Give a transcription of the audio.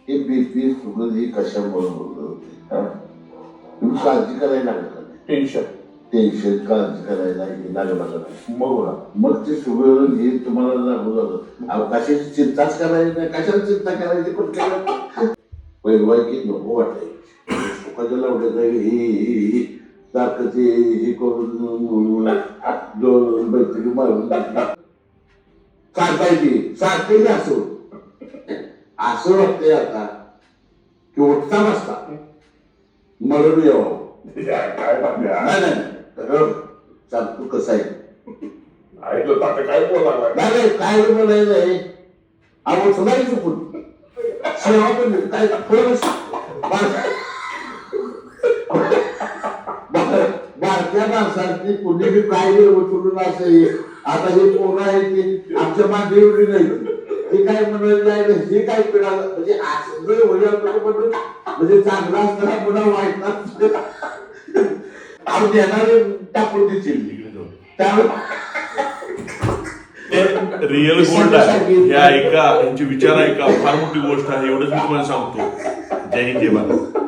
हे BP sugar ही कशामुळे होतं तुम्ही काळजी करायला लागत टेन्शन काळजी करायला लागलं बरोबर. मग ते शुगर हे तुम्हाला लागू झालं कशाची चिंताच करायची नाही कशाला चिंता करायची पण काय पैरवाय की नको वाटायची सुखाच्या लावड्यात ही सारखं ते हे करून दोन बैठकी मारून चालतायची सारखं असं वाटतंय आता की उठता नसता मरण यावं काय बातम्या नाही सांगतो कसं आहे ऐकलं तर काय बोलायला नाही काय बोलायचं आहे आपण सुधारी चुकून सेवा पण काय बारक्या माणसांची कुणी बी काय उचलून असेल आता हे पोरं आहे ते आमच्या मागे एवढी नाही हे काय म्हणायला हे काय पिढालं म्हणजे म्हणजे चांगला असताना पुन्हा वाईट आपण देणारे टाकून देतील रिअल गोल्ड आहे हे ऐका यांचे विचार ऐका फार मोठी गोष्ट आहे एवढंच मी तुम्हाला सांगतो जय हिंद जय भारत.